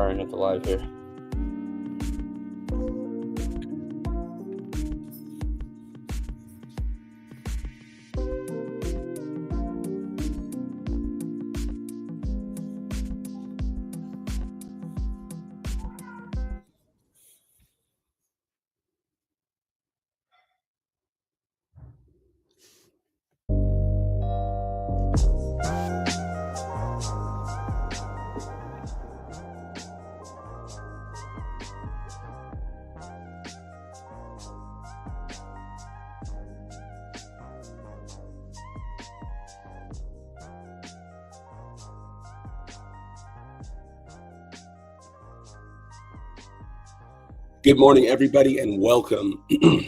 firing up the live here. Good morning, everybody, and welcome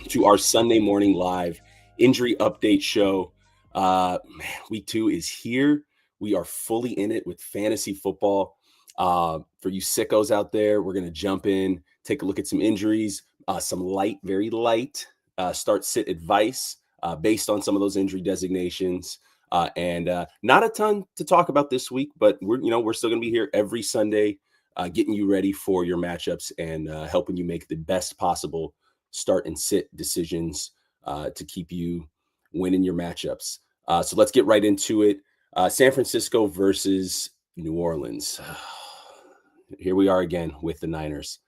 to our Sunday morning live injury update show. Week 2 is here. We are fully in it with fantasy football. For you sickos out there, we're going to jump in, take a look at some injuries, some light, very light start-sit advice based on some of those injury designations. And not a ton to talk about this week, but we're still going to be here every Sunday. Getting you ready for your matchups and helping you make the best possible start and sit decisions to keep you winning your matchups. So let's get right into it. San Francisco versus New Orleans. Here we are again with the Niners.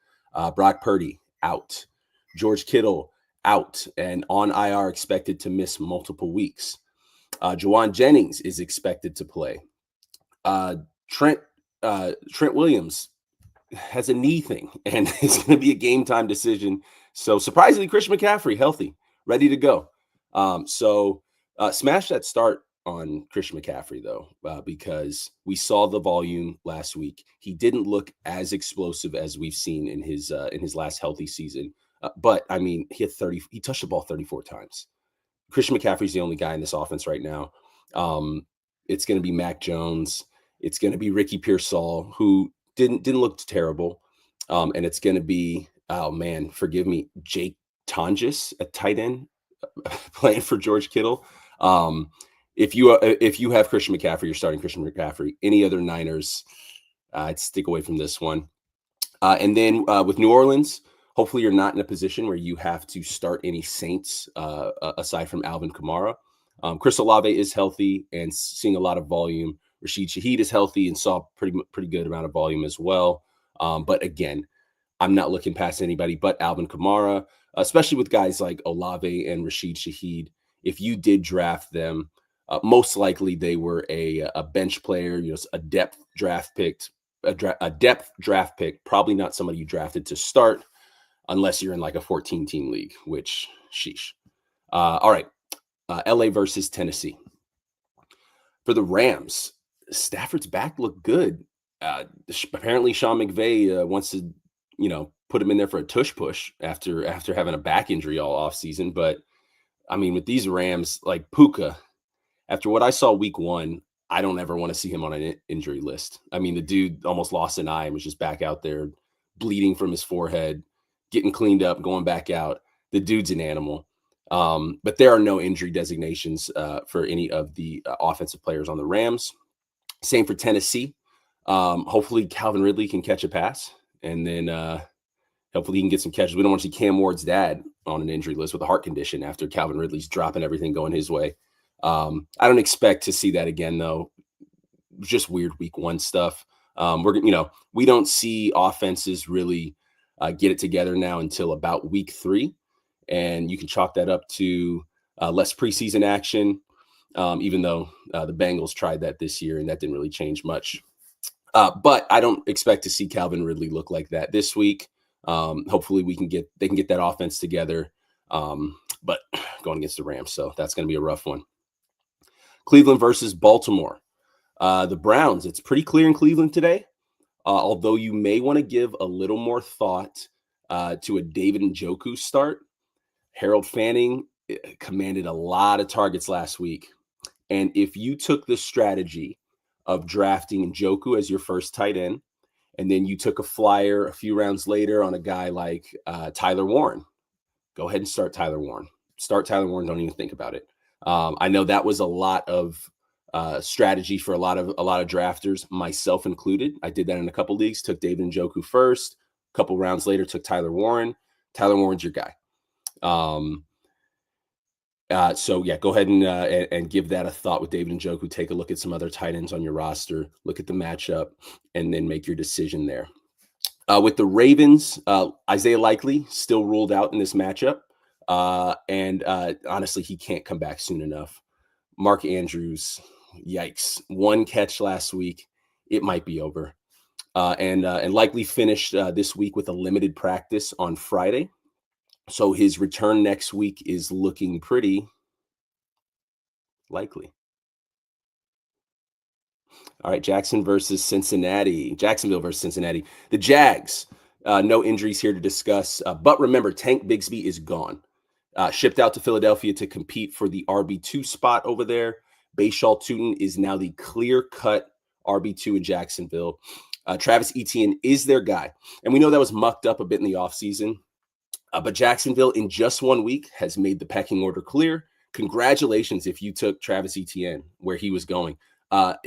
Brock Purdy out. George Kittle out and on IR, expected to miss multiple weeks. Juwan Jennings is expected to play. Trent Williams has a knee thing, and it's going to be a game time decision. So surprisingly, Christian McCaffrey, healthy, ready to go. So smash that start on Christian McCaffrey, though, because we saw the volume last week. He didn't look as explosive as we've seen in his last healthy season. But I mean, he touched the ball 34 times. Christian McCaffrey's the only guy in this offense right now. It's going to be Mac Jones. It's going to be Ricky Pearsall, who didn't look terrible. And it's going to be, oh man, forgive me, Jake Tonjes at tight end playing for George Kittle. If you have Christian McCaffrey, you're starting Christian McCaffrey. Any other Niners, I'd stick away from this one. And then with New Orleans, hopefully you're not in a position where you have to start any Saints aside from Alvin Kamara. Chris Olave is healthy and seeing a lot of volume. Rashid Shaheed is healthy and saw pretty good amount of volume as well. But again, I'm not looking past anybody but Alvin Kamara, especially with guys like Olave and Rashid Shaheed. If you did draft them, most likely they were a bench player, a depth draft pick, probably not somebody you drafted to start unless you're in like a 14-team league, which sheesh. All right, LA versus Tennessee. For the Rams, Stafford's back looked good. Apparently Sean McVay wants to, put him in there for a tush push after having a back injury all offseason. But I mean, with these Rams, like Puka, after what I saw week 1, I don't ever want to see him on an injury list. I mean, the dude almost lost an eye and was just back out there bleeding from his forehead, getting cleaned up, going back out. The dude's an animal. But there are no injury designations for any of the offensive players on the Rams. Same for Tennessee. Hopefully Calvin Ridley can catch a pass, and then hopefully he can get some catches. We don't want to see Cam Ward's dad on an injury list with a heart condition after Calvin Ridley's dropping everything going his way. I don't expect to see that again, though. Just weird week 1 stuff. We don't see offenses really get it together now until about week 3. And you can chalk that up to less preseason action, even though the Bengals tried that this year and that didn't really change much. But I don't expect to see Calvin Ridley look like that this week. Hopefully they can get that offense together. But going against the Rams, so that's going to be a rough one. Cleveland versus Baltimore. The Browns, it's pretty clear in Cleveland today, although you may want to give a little more thought to a David Njoku start. Harold Fanning commanded a lot of targets last week. And if you took the strategy of drafting Njoku as your first tight end, and then you took a flyer a few rounds later on a guy like Tyler Warren, go ahead and start Tyler Warren. Start Tyler Warren. Don't even think about it. I know that was a lot of strategy for a lot of drafters, myself included. I did that in a couple leagues. Took David Njoku first. A couple rounds later, took Tyler Warren. Tyler Warren's your guy. So yeah, go ahead and give that a thought with David Njoku. Take a look at some other tight ends on your roster. Look at the matchup, and then make your decision there. With the Ravens, Isaiah Likely still ruled out in this matchup, and honestly, he can't come back soon enough. Mark Andrews, yikes! One catch last week, it might be over. And Likely finished this week with a limited practice on Friday. So his return next week is looking pretty likely. All right, Jacksonville versus Cincinnati. The Jags, no injuries here to discuss. But remember, Tank Bigsby is gone. Shipped out to Philadelphia to compete for the RB2 spot over there. Bashaw Tutin is now the clear-cut RB2 in Jacksonville. Travis Etienne is their guy. And we know that was mucked up a bit in the offseason. But Jacksonville, in just 1 week, has made the pecking order clear. Congratulations if you took Travis Etienne where he was going.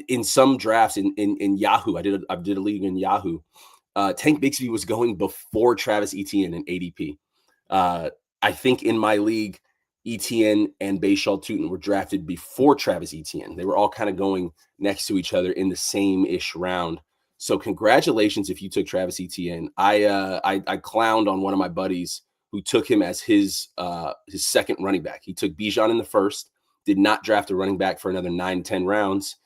In some drafts in Yahoo, I did a league in Yahoo. Tank Bigsby was going before Travis Etienne in ADP. I think in my league, Etienne and Bashaw Tutin were drafted before Travis Etienne. They were all kind of going next to each other in the same-ish round. So congratulations if you took Travis Etienne. I clowned on one of my buddies who took him as his second running back. He took Bijan in the first, did not draft a running back for another 9-10 rounds.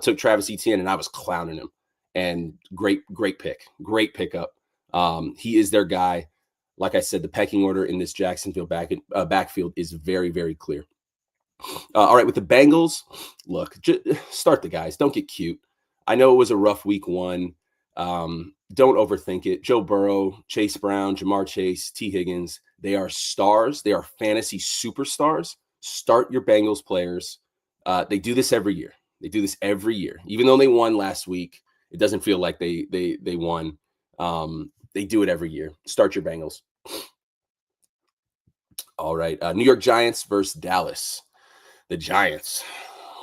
Took Travis Etienne, and I was clowning him. And great pick, pickup. He is their guy. Like I said, the pecking order in this Jacksonville backfield is very, very clear. All right, with the Bengals, look, just start the guys. Don't get cute. I know it was a rough week 1. Don't overthink it. Joe Burrow, Chase Brown, Jamar Chase, T. Higgins, they are stars. They are fantasy superstars. Start your Bengals players. They do this every year. Even though they won last week, it doesn't feel like they won. They do it every year. Start your Bengals. All right. New York Giants versus Dallas. The Giants.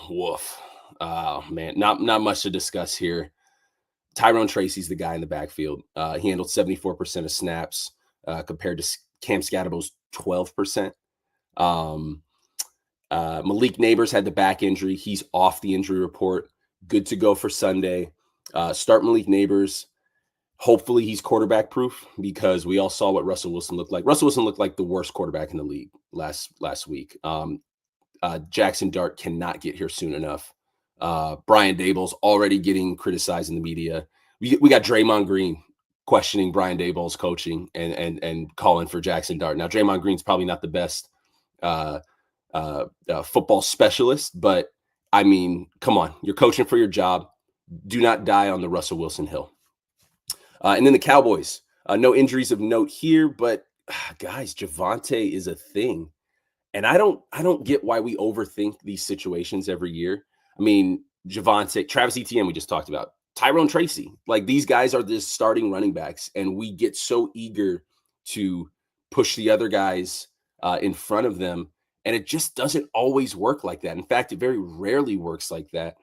Woof. Oh, man. Not much to discuss here. Tyrone Tracy's the guy in the backfield. He handled 74% of snaps compared to Cam Scatterbo's 12%. Malik Neighbors had the back injury. He's off the injury report. Good to go for Sunday. Start Malik Neighbors. Hopefully he's quarterback proof because we all saw what Russell Wilson looked like. Russell Wilson looked like the worst quarterback in the league last week. Jackson Dart cannot get here soon enough. Brian Daboll's already getting criticized in the media. We got Draymond Green questioning Brian Daboll's coaching and calling for Jackson Dart. Now, Draymond Green's probably not the best football specialist, but I mean, come on, you're coaching for your job. Do not die on the Russell Wilson hill. And then the Cowboys, no injuries of note here, but guys, Javonte is a thing. And I don't get why we overthink these situations every year. I mean, Javonte, Travis Etienne, we just talked about, Tyrone Tracy, like these guys are the starting running backs, and we get so eager to push the other guys in front of them, and it just doesn't always work like that. In fact, it very rarely works like that.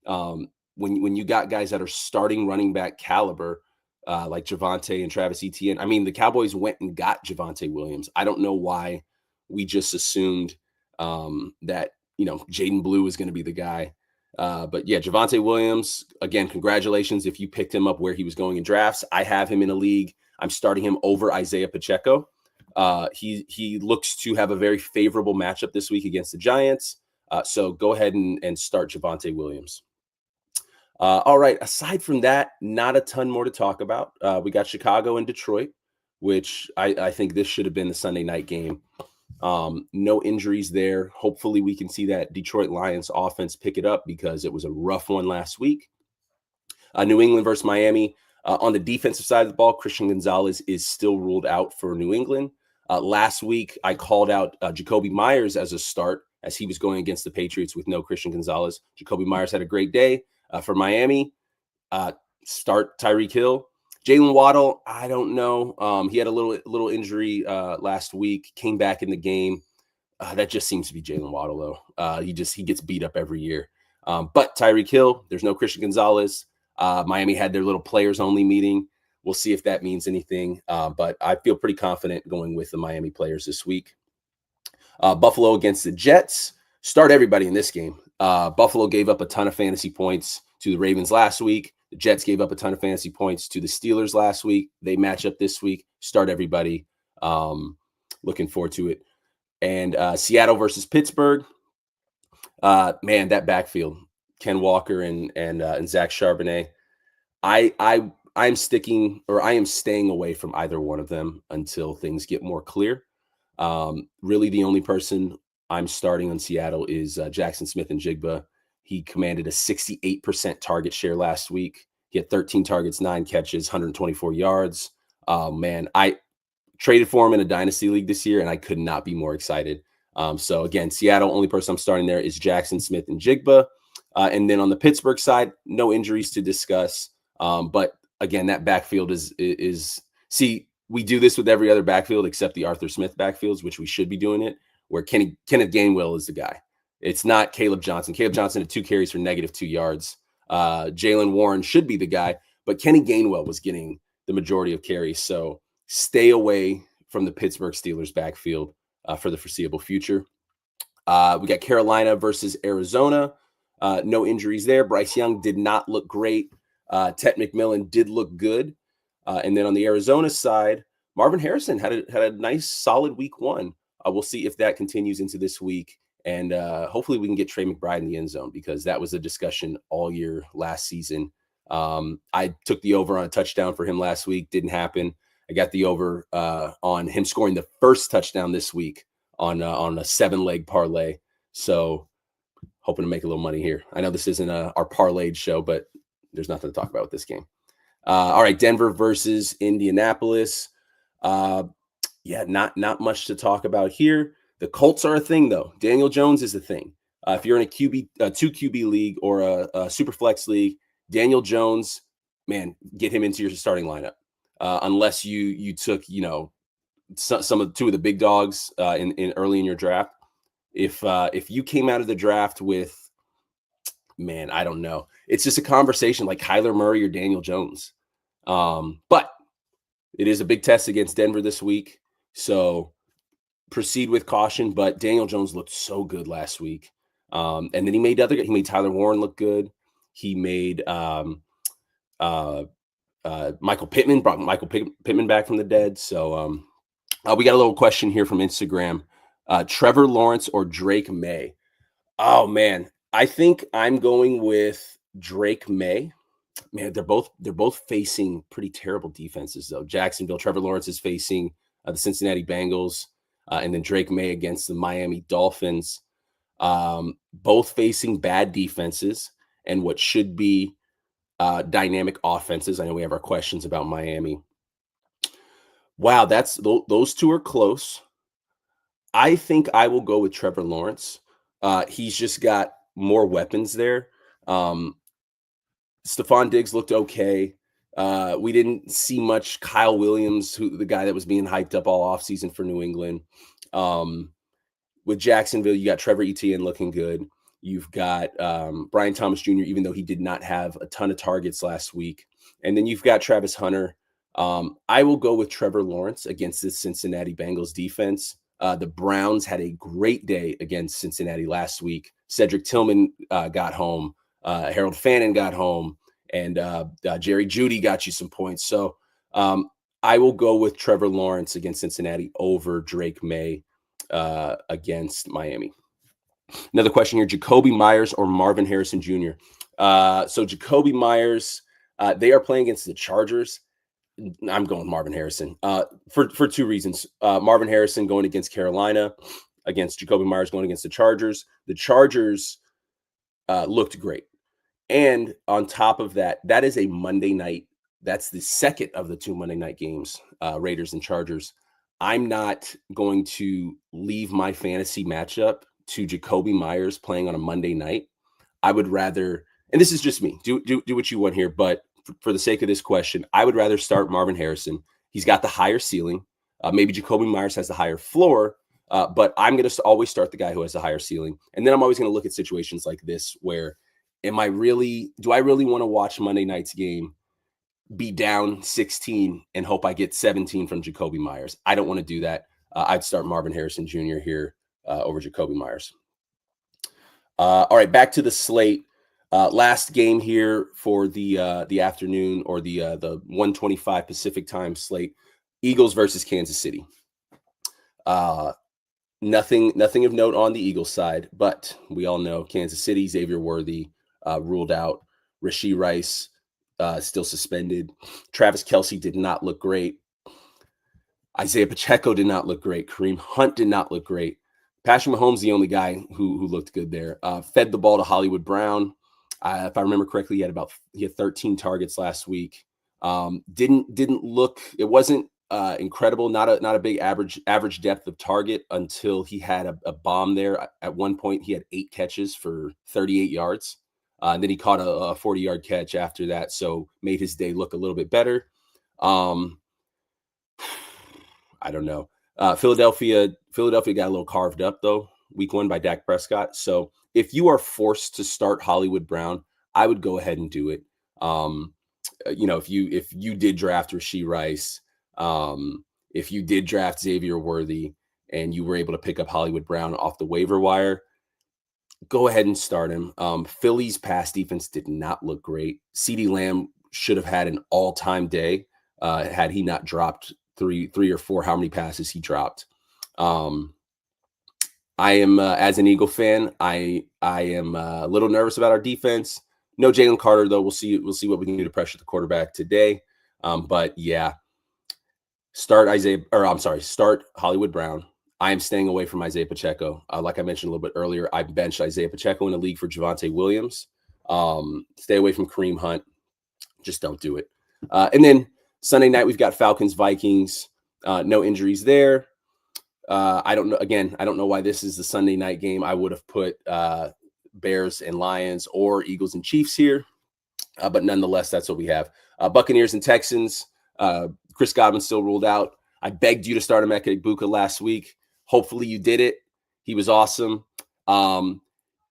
When you got guys that are starting running back caliber, like Javonte and Travis Etienne. I mean, the Cowboys went and got Javonte Williams. I don't know why we just assumed that, Jaden Blue is going to be the guy. But yeah, Javonte Williams, again, congratulations if you picked him up where he was going in drafts. I have him in a league. I'm starting him over Isaiah Pacheco. He looks to have a very favorable matchup this week against the Giants. So go ahead and start Javonte Williams. All right. Aside from that, not a ton more to talk about. We got Chicago and Detroit, which I think this should have been the Sunday night game. No injuries there. Hopefully we can see that Detroit Lions offense pick it up because it was a rough one last week. New England versus Miami. On the defensive side of the ball, Christian Gonzalez is still ruled out for New England. Last week, I called out Jacoby Myers as a start as he was going against the Patriots with no Christian Gonzalez. Jacoby Myers had a great day. For Miami, start Tyreek Hill. Jalen Waddle, I don't know. He had a little injury last week, came back in the game. That just seems to be Jalen Waddle, though. He gets beat up every year. But Tyreek Hill, there's no Christian Gonzalez. Miami had their little players only meeting. We'll see if that means anything. But I feel pretty confident going with the Miami players this week. Buffalo against the Jets. Start everybody in this game. Buffalo gave up a ton of fantasy points to the Ravens last week. The Jets gave up a ton of fantasy points to the Steelers last week. They match up this week. Start everybody. Looking forward to it. And Seattle versus Pittsburgh. Man, that backfield, Ken Walker and Zach Charbonnet. I'm sticking, or I am staying away from either one of them until things get more clear. Really, the only person I'm starting on Seattle is Jackson Smith-Njigba. He commanded a 68% target share last week. He had 13 targets, 9 catches, 124 yards. Man, I traded for him in a dynasty league this year, and I could not be more excited. So again, Seattle, only person I'm starting there is Jackson Smith-Njigba. And then on the Pittsburgh side, no injuries to discuss. But again, that backfield is see, we do this with every other backfield except the Arthur Smith backfields, which we should be doing it, where Kenneth Gainwell is the guy. It's not Caleb Johnson. Caleb Johnson had 2 carries for -2 yards. Jaylen Warren should be the guy, but Kenny Gainwell was getting the majority of carries. So stay away from the Pittsburgh Steelers backfield for the foreseeable future. We got Carolina versus Arizona. No injuries there. Bryce Young did not look great. Tet McMillan did look good. And then on the Arizona side, Marvin Harrison had a nice, solid week 1. We'll see if that continues into this week. And hopefully we can get Trey McBride in the end zone, because that was a discussion all year last season. I took the over on a touchdown for him last week. Didn't happen. I got the over on him scoring the first touchdown this week on a 7-leg parlay. So hoping to make a little money here. I know this isn't our parlayed show, but there's nothing to talk about with this game. All right, Denver versus Indianapolis. Yeah, not much to talk about here. The Colts are a thing, though. Daniel Jones is a thing. If you're in a 2 QB league or a super flex league, Daniel Jones, man, get him into your starting lineup. Unless you took, some of 2 of the big dogs in early in your draft. If you came out of the draft with, man, I don't know, it's just a conversation like Kyler Murray or Daniel Jones. But it is a big test against Denver this week, so proceed with caution. But Daniel Jones looked so good last week, and then he made Tyler Warren look good. He made Michael Pittman, brought Michael Pittman back from the dead. So we got a little question here from Instagram. Trevor Lawrence or Drake May? Oh, man. I think I'm going with Drake May. Man, they're both facing pretty terrible defenses, though. Jacksonville, Trevor Lawrence is facing the Cincinnati Bengals, and then Drake May against the Miami Dolphins. Both facing bad defenses and what should be dynamic offenses. I know we have our questions about Miami. Wow, those 2 are close. I think I will go with Trevor Lawrence. He's just got more weapons there. Stephon Diggs looked okay. We didn't see much Kyle Williams, the guy that was being hyped up all offseason for New England. With Jacksonville, you got Trevor Etienne looking good. You've got Brian Thomas Jr., even though he did not have a ton of targets last week. And then you've got Travis Hunter. I will go with Trevor Lawrence against the Cincinnati Bengals defense. The Browns had a great day against Cincinnati last week. Cedric Tillman got home. Harold Fannin got home. And Jerry Jeudy got you some points. So I will go with Trevor Lawrence against Cincinnati over Drake May against Miami. Another question here, Jacoby Myers or Marvin Harrison Jr.? So Jacoby Myers, they are playing against the Chargers. I'm going Marvin Harrison for 2 reasons. Marvin Harrison going against Carolina, against Jacoby Myers going against the Chargers. The Chargers looked great. And on top of that, that is a Monday night. That's the second of the 2 Monday night games, Raiders and Chargers. I'm not going to leave my fantasy matchup to Jacoby Myers playing on a Monday night. I would rather, and this is just me, do what you want here, but for the sake of this question, I would rather start Marvin Harrison. He's got the higher ceiling. Maybe Jacoby Myers has the higher floor, but I'm going to always start the guy who has the higher ceiling. And then I'm always going to look at situations like this where do I really want to watch Monday night's game, be down 16 and hope I get 17 from Jacoby Myers? I don't want to do that. I'd start Marvin Harrison Jr. here over Jacoby Myers. All right, back to the slate. Last game here for the afternoon, or the 1:25 Pacific time slate. Eagles versus Kansas City. Nothing of note on the Eagles side, but we all know Kansas City, Xavier Worthy ruled out. Rashee Rice still suspended. Travis Kelce did not look great. Isaiah Pacheco did not look great. Kareem Hunt did not look great. Patrick Mahomes, the only guy who looked good there. Fed the ball to Hollywood Brown. If I remember correctly, he had 13 targets last week. Didn't look. It wasn't incredible. Not a big average depth of target until he had a bomb there. At one point, he had 8 catches for 38 yards. And then he caught a 40-yard catch after that, so made his day look a little bit better. I don't know. Philadelphia got a little carved up, though, week 1 by Dak Prescott. So if you are forced to start Hollywood Brown, I would go ahead and do it. If you did draft Rashee Rice, if you did draft Xavier Worthy, and you were able to pick up Hollywood Brown off the waiver wire, go ahead and start him. Philly's pass defense did not look great. CeeDee Lamb should have had an all-time day had he not dropped three or four, how many passes he dropped. I am, as an Eagle fan, I am a little nervous about our defense. No Jalen Carter, though. We'll see what we can do to pressure the quarterback today. But yeah, start Hollywood Brown. I am staying away from Isaiah Pacheco. Like I mentioned a little bit earlier, I benched Isaiah Pacheco in a league for Javonte Williams. Stay away from Kareem Hunt. Just don't do it. And then Sunday night, we've got Falcons, Vikings. No injuries there. I don't know. Again, I don't know why this is the Sunday night game. I would have put Bears and Lions or Eagles and Chiefs here. But nonetheless, that's what we have. Buccaneers and Texans. Chris Godwin still ruled out. I begged you to start Emeka Egbuka last week. Hopefully you did it. He was awesome.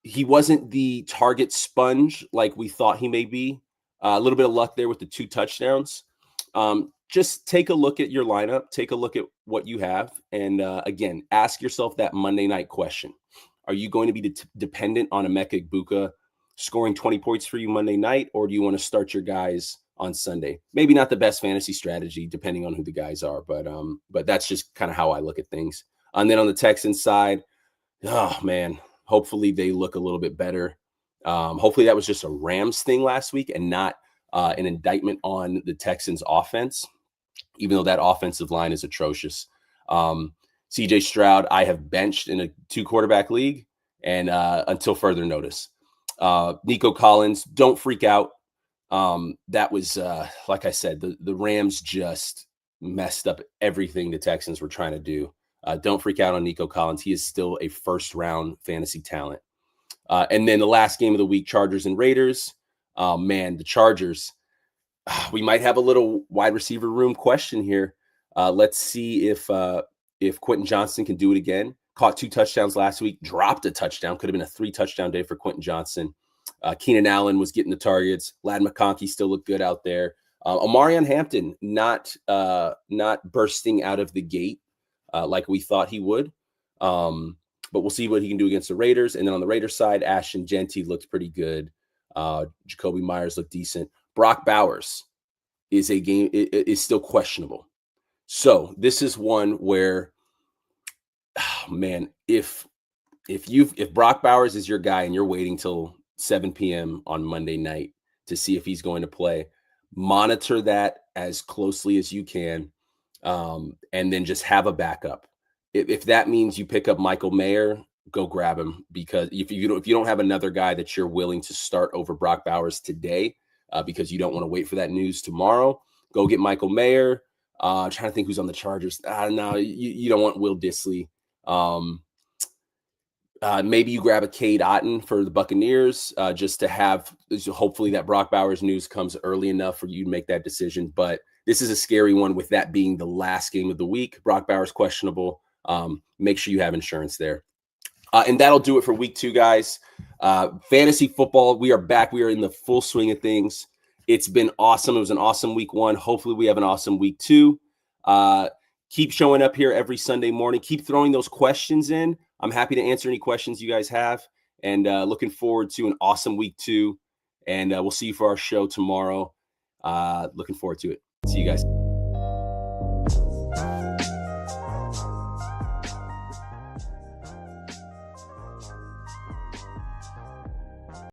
He wasn't the target sponge like we thought he may be. A little bit of luck there with the 2 touchdowns. Just take a look at your lineup. Take a look at what you have. And again, ask yourself that Monday night question. Are you going to be dependent on Emeka Egbuka scoring 20 points for you Monday night, or do you want to start your guys on Sunday? Maybe not the best fantasy strategy, depending on who the guys are, but that's just kind of how I look at things. And then on the Texans side, oh man, hopefully they look a little bit better. Hopefully that was just a Rams thing last week and not an indictment on the Texans offense, even though that offensive line is atrocious. CJ Stroud, I have benched in a 2-quarterback league, and until further notice. Nico Collins, don't freak out. That was, like I said, the Rams just messed up everything the Texans were trying to do. Don't freak out on Nico Collins. He is still a first-round fantasy talent. And then the last game of the week, Chargers and Raiders. Man, the Chargers, we might have a little wide receiver room question here. Let's see if Quentin Johnson can do it again. Caught 2 touchdowns last week, dropped a touchdown. Could have been a 3-touchdown day for Quentin Johnson. Keenan Allen was getting the targets. Ladd McConkey still looked good out there. Omarion Hampton not bursting out of the gate like we thought he would. But we'll see what he can do against the Raiders. And then on the Raiders side, Ashton Genty looked pretty good. Jacoby Myers looked decent. Brock Bowers is still questionable. So this is one where, oh man, if Brock Bowers is your guy and you're waiting till 7 p.m. on Monday night to see if he's going to play, monitor that as closely as you can, and then just have a backup. If that means you pick up Michael Mayer, go grab him, because if you don't have another guy that you're willing to start over Brock Bowers today, because you don't want to wait for that news tomorrow, go get Michael Mayer. I'm trying to think who's on the Chargers. No, you don't want Will Dissly. Maybe you grab a Cade Otton for the Buccaneers, just to have, hopefully that Brock Bowers news comes early enough for you to make that decision. But this is a scary one, with that being the last game of the week. Brock Bowers questionable. Make sure you have insurance there. And that'll do it for week 2, guys. Fantasy football, we are back. We are in the full swing of things. It's been awesome. It was an awesome week 1. Hopefully we have an awesome week 2. Keep showing up here every Sunday morning. Keep throwing those questions in. I'm happy to answer any questions you guys have. And looking forward to an awesome week 2. And we'll see you for our show tomorrow. Looking forward to it. See you guys.